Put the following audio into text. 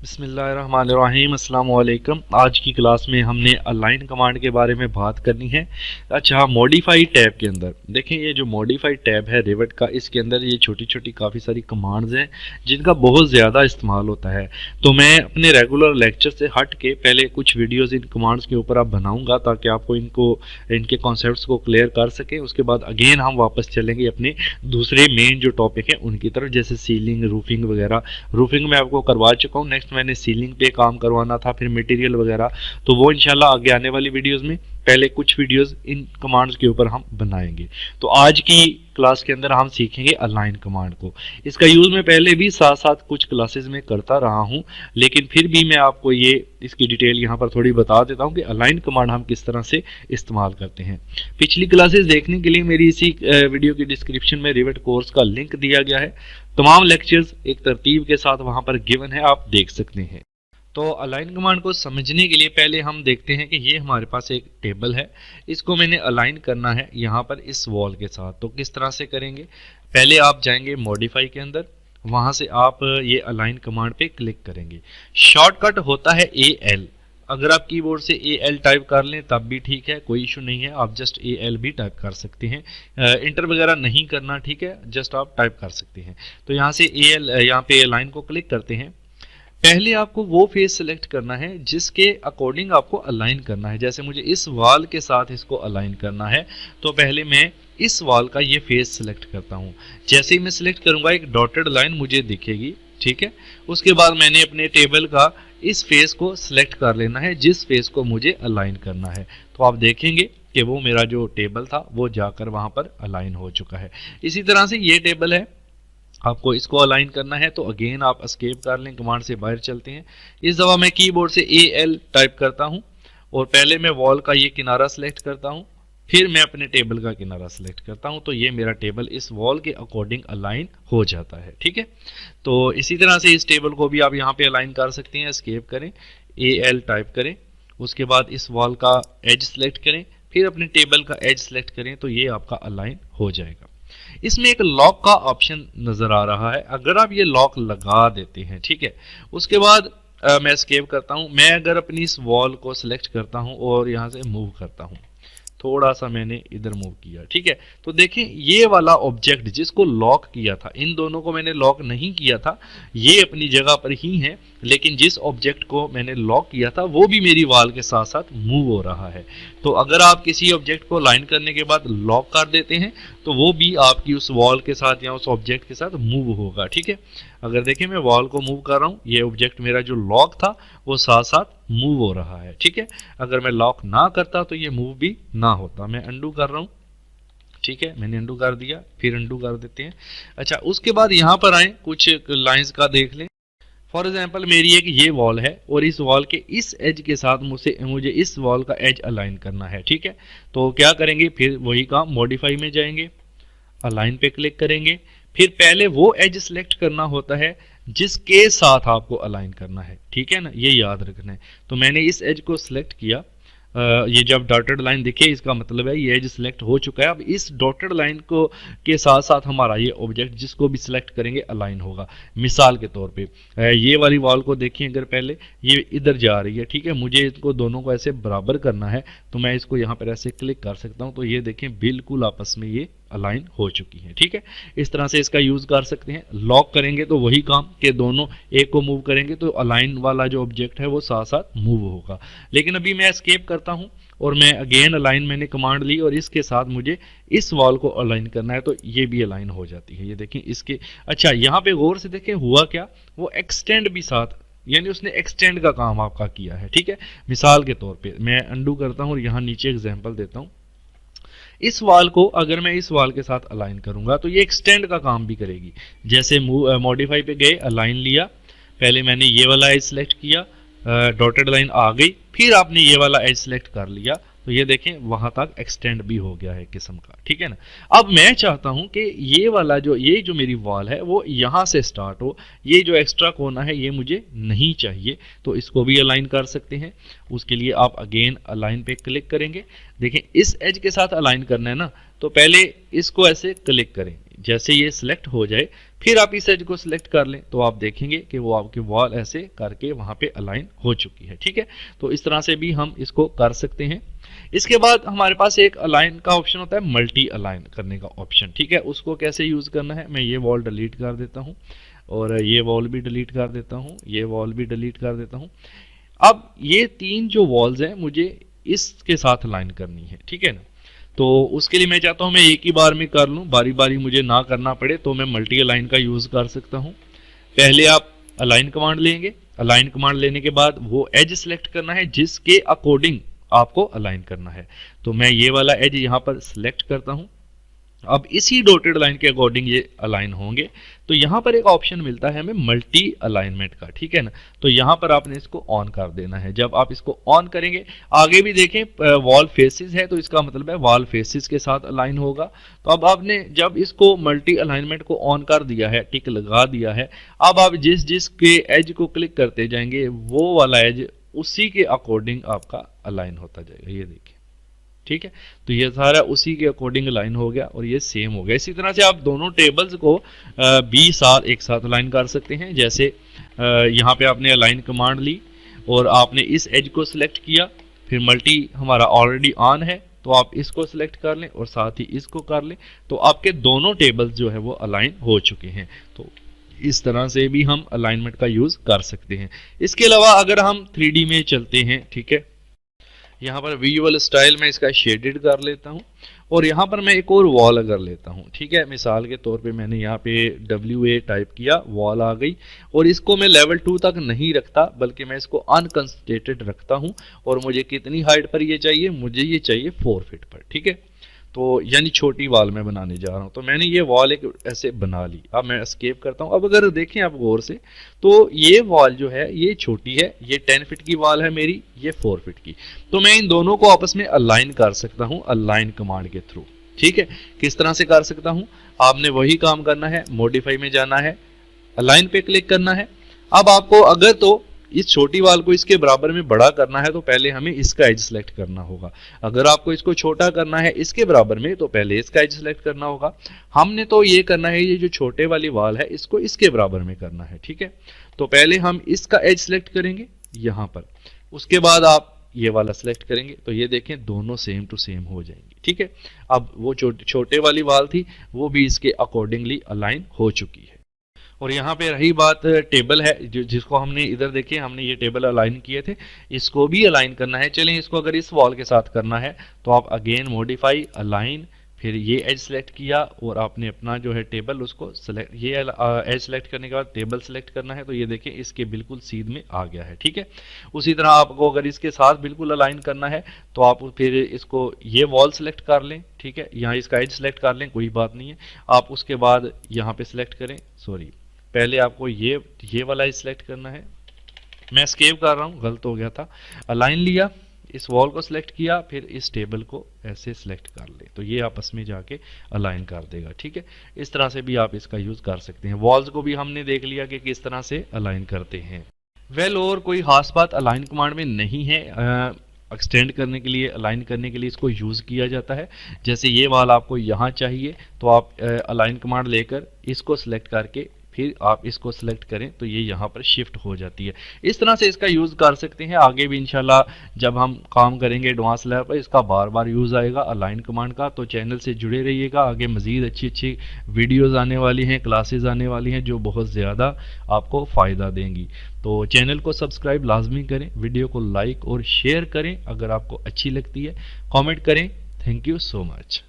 बिस्मिल्लाहिर्रहमानिर्रहीम अस्सलाम वालेकुम। आज की क्लास में हमने अलाइन कमांड के बारे में बात करनी है। अच्छा, मॉडिफाई टैब के अंदर देखें, ये जो मॉडिफाई टैब है रिविट का, इसके अंदर ये छोटी छोटी काफ़ी सारी कमांड्स हैं जिनका बहुत ज़्यादा इस्तेमाल होता है। तो मैं अपने रेगुलर लेक्चर से हट के पहले कुछ वीडियोज़ इन कमांड्स के ऊपर आप बनाऊँगा ताकि आपको इनके कॉन्सेप्ट्स को क्लियर कर सकें। उसके बाद अगेन हम वापस चलेंगे अपने दूसरे मेन जो टॉपिक है उनकी तरफ, जैसे सीलिंग, रूफिंग वगैरह। रूफिंग में आपको करवा चुका हूँ, नेक्स्ट मैंने सीलिंग पे काम करवाना था, फिर मटेरियल वगैरह, तो वो इंशाल्लाह आगे आने वाली वीडियोस में। पहले कुछ वीडियोस इन कमांड्स के ऊपर हम बनाएंगे। तो आज की क्लास के अंदर हम सीखेंगे अलाइन कमांड को। इसका यूज मैं पहले भी साथ साथ कुछ क्लासेस में करता रहा हूं, लेकिन फिर भी मैं आपको ये इसकी डिटेल यहाँ पर थोड़ी बता देता हूँ कि अलाइन कमांड हम किस तरह से इस्तेमाल करते हैं। पिछली क्लासेस देखने के लिए मेरी इसी वीडियो की डिस्क्रिप्शन में रिविट कोर्स का लिंक दिया गया है। तमाम लेक्चर्स एक तरतीब के साथ वहां पर गिवन है, आप देख सकते हैं। तो अलाइन कमांड को समझने के लिए पहले हम देखते हैं कि ये हमारे पास एक टेबल है, इसको मैंने अलाइन करना है यहाँ पर इस वॉल के साथ। तो किस तरह से करेंगे, पहले आप जाएंगे मॉडिफाई के अंदर, वहां से आप ये अलाइन कमांड पे क्लिक करेंगे। शॉर्टकट होता है AL, अगर आप कीबोर्ड से AL टाइप कर लें तब भी ठीक है, कोई इशू नहीं है, आप जस्ट AL भी टाइप कर सकते हैं। इंटर वगैरह नहीं करना, ठीक है, जस्ट आप टाइप कर सकते हैं। तो यहाँ से AL, यहाँ पे अलाइन को क्लिक करते हैं। पहले आपको वो फेस सेलेक्ट करना है जिसके अकॉर्डिंग आपको अलाइन करना है। जैसे मुझे इस वॉल के साथ इसको अलाइन करना है, तो पहले मैं इस वॉल का ये फेस सेलेक्ट करता हूँ। जैसे ही मैं सिलेक्ट करूंगा एक डॉटेड लाइन मुझे दिखेगी, ठीक है। उसके बाद मैंने अपने टेबल का इस फेस को सिलेक्ट कर लेना है जिस फेस को मुझे अलाइन करना है। तो आप देखेंगे कि वो मेरा जो टेबल था वो जाकर वहां पर अलाइन हो चुका है। इसी तरह से ये टेबल है, आपको इसको अलाइन करना है तो अगेन आप एस्केप कर लें, कमांड से बाहर चलते हैं। इस दफा मैं कीबोर्ड से AL टाइप करता हूं और पहले मैं वॉल का ये किनारा सेलेक्ट करता हूं, फिर मैं अपने टेबल का किनारा सेलेक्ट करता हूं, तो ये मेरा टेबल इस वॉल के अकॉर्डिंग अलाइन हो जाता है, ठीक है। तो इसी तरह से इस टेबल को भी आप यहाँ पे अलाइन कर सकते हैं। एस्केप करें, AL टाइप करें, उसके बाद इस वॉल का एज सेलेक्ट करें, फिर अपने टेबल का एज सेलेक्ट करें, तो ये आपका अलाइन हो जाएगा। इसमें एक लॉक का ऑप्शन नजर आ रहा है, अगर आप ये लॉक लगा देते हैं, ठीक है। उसके बाद मैं एस्केप करता हूं। मैं अगर अपनी इस वॉल को सिलेक्ट करता हूं और यहां से मूव करता हूं, थोड़ा सा मैंने इधर मूव किया, ठीक है, तो देखें ये वाला ऑब्जेक्ट जिसको लॉक किया था, इन दोनों को मैंने लॉक नहीं किया था, ये अपनी जगह पर ही है, लेकिन जिस ऑब्जेक्ट को मैंने लॉक किया था वो भी मेरी वॉल के साथ साथ मूव हो रहा है। तो अगर आप किसी ऑब्जेक्ट को लाइन करने के बाद लॉक कर देते हैं तो वो भी आपकी उस वॉल के साथ या उस ऑब्जेक्ट के साथ मूव होगा, ठीक है। अगर देखें मैं वॉल को मूव कर रहा हूँ, ये ऑब्जेक्ट मेरा जो लॉक था वो साथ साथ मूव हो रहा है, ठीक है। अगर मैं लॉक ना करता तो ये मूव भी ना होता। मैं अंडू कर रहा हूँ, ठीक है, मैंने अंडू कर दिया, फिर अंडू कर देते हैं। अच्छा, उसके बाद यहाँ पर आए, कुछ लाइंस का देख लें। फॉर एग्जाम्पल मेरी एक ये वॉल है और इस वॉल के इस एज के साथ मुझे इस वॉल का एज अलाइन करना है, ठीक है। तो क्या करेंगे, फिर वही काम, मॉडिफाई में जाएंगे, अलाइन पे क्लिक करेंगे, फिर पहले वो एज सिलेक्ट करना होता है जिसके साथ आपको अलाइन करना है, ठीक है ना, ये याद रखना है। तो मैंने इस एज को सिलेक्ट किया, ये जब डॉटेड लाइन दिखे इसका मतलब है ये एज सिलेक्ट हो चुका है। अब इस डॉटेड लाइन को के साथ साथ हमारा ये ऑब्जेक्ट जिसको भी सिलेक्ट करेंगे अलाइन होगा। मिसाल के तौर पे ये वाली वॉल को देखिए, अगर पहले ये इधर जा रही है, ठीक है, मुझे इसको दोनों को ऐसे बराबर करना है, तो मैं इसको यहाँ पर ऐसे क्लिक कर सकता हूँ, तो ये देखें बिल्कुल आपस में ये अलाइन हो चुकी है, ठीक है। इस तरह से इसका यूज कर सकते हैं। लॉक करेंगे तो वही काम कि दोनों एक को मूव करेंगे तो अलाइन वाला जो ऑब्जेक्ट है वो साथ साथ मूव होगा। लेकिन अभी मैं एस्केप करता हूं और मैं अगेन अलाइन, मैंने कमांड ली और इसके साथ मुझे इस वॉल को अलाइन करना है, तो ये भी अलाइन हो जाती है, ये देखें इसके। अच्छा, यहाँ पे गौर से देखें हुआ क्या, वो एक्सटेंड भी साथ, यानी उसने एक्सटेंड का काम आपका किया है, ठीक है। मिसाल के तौर पर मैं अंडू करता हूँ और यहाँ नीचे एग्जाम्पल देता हूँ। इस वॉल को अगर मैं इस वॉल के साथ अलाइन करूंगा तो ये एक्सटेंड का काम भी करेगी। जैसे मॉडिफाई पे गए, अलाइन लिया, पहले मैंने ये वाला एज सेलेक्ट किया, डॉटेड लाइन आ गई, फिर आपने ये वाला एज सेलेक्ट कर लिया, तो ये देखें वहां तक एक्सटेंड भी हो गया है किस्म का, ठीक है ना। अब मैं चाहता हूं कि ये जो मेरी वॉल है वो यहां से स्टार्ट हो, ये जो एक्स्ट्रा कोना है ये मुझे नहीं चाहिए, तो इसको भी अलाइन कर सकते हैं। उसके लिए आप अगेन अलाइन पे क्लिक करेंगे। देखें इस एज के साथ अलाइन करना है ना, तो पहले इसको ऐसे क्लिक करें, जैसे ये सिलेक्ट हो जाए फिर आप इस एज को सिलेक्ट कर लें तो आप देखेंगे कि वो आपकी वॉल ऐसे करके वहां पे अलाइन हो चुकी है। ठीक है, तो इस तरह से भी हम इसको कर सकते हैं। इसके बाद हमारे पास एक अलाइन का ऑप्शन होता है, मल्टी अलाइन करने का ऑप्शन। ठीक है, उसको कैसे यूज करना है, मैं ये वॉल डिलीट कर देता हूँ और ये वॉल भी डिलीट कर देता हूँ, ये वॉल भी डिलीट कर देता हूँ। अब ये 3 जो वॉल्स हैं मुझे इसके साथ अलाइन करनी है। ठीक है ना, तो उसके लिए मैं चाहता हूं मैं एक ही बार में कर लूं, बारी बारी मुझे ना करना पड़े, तो मैं मल्टी अलाइन का यूज कर सकता हूं। पहले आप अलाइन कमांड लेंगे, अलाइन कमांड लेने के बाद वो एज सिलेक्ट करना है जिसके अकॉर्डिंग आपको अलाइन करना है। तो मैं ये वाला एज यहां पर सिलेक्ट करता हूं। अब इसी डॉटेड लाइन के अकॉर्डिंग ये अलाइन होंगे। तो यहाँ पर एक ऑप्शन मिलता है हमें मल्टी अलाइनमेंट का। ठीक है ना, तो यहाँ पर आपने इसको ऑन कर देना है। जब आप इसको ऑन करेंगे, आगे भी देखें वॉल फेसेस है तो इसका मतलब है वॉल फेसेस के साथ अलाइन होगा। तो अब आपने जब इसको मल्टी अलाइनमेंट को ऑन कर दिया है, टिक लगा दिया है, अब आप जिस जिस के एज को क्लिक करते जाएंगे वो वाला एज उसी के अकॉर्डिंग आपका अलाइन होता जाएगा। ये देखिए, ठीक है, तो ये सारा उसी के अकॉर्डिंग लाइन हो गया और ये सेम हो गया। इसी तरह से आप दोनों टेबल्स को 20 साल एक साथ अलाइन कर सकते हैं। जैसे यहाँ पे आपने अलाइन कमांड ली और आपने इस एज को सिलेक्ट किया, फिर मल्टी हमारा ऑलरेडी ऑन है तो आप इसको सिलेक्ट कर लें और साथ ही इसको कर लें, तो आपके दोनों टेबल्स जो है वो अलाइन हो चुके हैं। तो इस तरह से भी हम अलाइनमेंट का यूज कर सकते हैं। इसके अलावा अगर हम 3D में चलते हैं, ठीक है, यहाँ पर विजुअल स्टाइल में इसका शेडेड कर लेता हूँ और यहाँ पर मैं एक और वॉल अगर लेता हूँ। ठीक है, मिसाल के तौर पे मैंने यहाँ पे WA टाइप किया, वॉल आ गई और इसको मैं लेवल 2 तक नहीं रखता बल्कि मैं इसको अनकंस्ट्रेटेड रखता हूँ। और मुझे कितनी हाइट पर ये चाहिए, मुझे ये चाहिए 4 फीट पर। ठीक है, तो यानी छोटी वॉल मैं बनाने जा रहा हूं। तो मैंने ये वॉल एक ऐसे बना ली। अब मैं एस्केप करता हूं। अब अगर देखें आप गौर से तो ये वॉल जो है ये छोटी है, ये 10 फीट की वॉल है मेरी, ये 4 फीट की। तो मैं इन दोनों को आपस में अलाइन कर सकता हूं अलाइन कमांड के थ्रू। ठीक है, किस तरह से कर सकता हूं, आपने वही काम करना है, मॉडिफाई में जाना है, अलाइन पे क्लिक करना है। अब आपको अगर तो इस छोटी वाल को इसके बराबर में बड़ा करना है तो पहले हमें इसका एज सेलेक्ट करना होगा। अगर आपको इसको छोटा करना है इसके बराबर में तो पहले इसका एज सेलेक्ट करना होगा। हमने तो ये करना है, ये जो छोटे वाली वाल है इसको इसके बराबर में करना है। ठीक है, तो पहले हम इसका एज सेलेक्ट करेंगे यहाँ पर, उसके बाद आप ये वाला सेलेक्ट करेंगे तो ये देखें दोनों सेम टू सेम हो जाएंगे। ठीक है, अब वो छोटे वाली वाल थी वो भी इसके अकॉर्डिंगली अलाइन हो चुकी है। और यहाँ पे रही बात टेबल है जिसको हमने इधर देखिए हमने ये टेबल अलाइन किए थे, इसको भी अलाइन करना है। चलें, इसको अगर इस वॉल के साथ करना है तो आप अगेन मॉडिफाई अलाइन, फिर ये एज सेलेक्ट किया और आपने अपना जो है टेबल उसको सेलेक्ट, ये एज सेलेक्ट करने के बाद टेबल सेलेक्ट करना है। तो ये देखिए इसके बिल्कुल सीध में आ गया है। ठीक है, उसी तरह आपको अगर इसके साथ बिल्कुल अलाइन करना है तो आप फिर इसको ये वॉल सेलेक्ट कर लें। ठीक है, यहाँ इसका एज सेलेक्ट कर लें, कोई बात नहीं है। आप उसके बाद यहाँ पे सिलेक्ट करें, सॉरी पहले आपको ये वाला सिलेक्ट करना है। मैं एस्केप कर रहा हूँ, गलत हो गया था। अलाइन लिया, इस वॉल को सिलेक्ट किया, फिर इस टेबल को ऐसे सिलेक्ट कर ले तो ये आपस में जाके अलाइन कर देगा। ठीक है, इस तरह से भी आप इसका यूज कर सकते हैं। वॉल्स को भी हमने देख लिया कि किस तरह से अलाइन करते हैं। वेल, और कोई खास बात अलाइन कमांड में नहीं है। एक्सटेंड करने के लिए, अलाइन करने के लिए इसको यूज किया जाता है। जैसे ये वाल आपको यहाँ चाहिए तो आप अलाइन कमांड लेकर इसको सिलेक्ट करके फिर आप इसको सिलेक्ट करें तो ये यहाँ पर शिफ्ट हो जाती है। इस तरह से इसका यूज़ कर सकते हैं। आगे भी इंशाल्लाह जब हम काम करेंगे एडवांस लेवल पर इसका बार बार यूज़ आएगा अलाइन कमांड का। तो चैनल से जुड़े रहिएगा, आगे मज़ीद अच्छी अच्छी वीडियोज़ आने वाली हैं, क्लासेस आने वाली हैं जो बहुत ज़्यादा आपको फ़ायदा देंगी। तो चैनल को सब्सक्राइब लाजमी करें, वीडियो को लाइक और शेयर करें, अगर आपको अच्छी लगती है कॉमेंट करें। Thank you so much.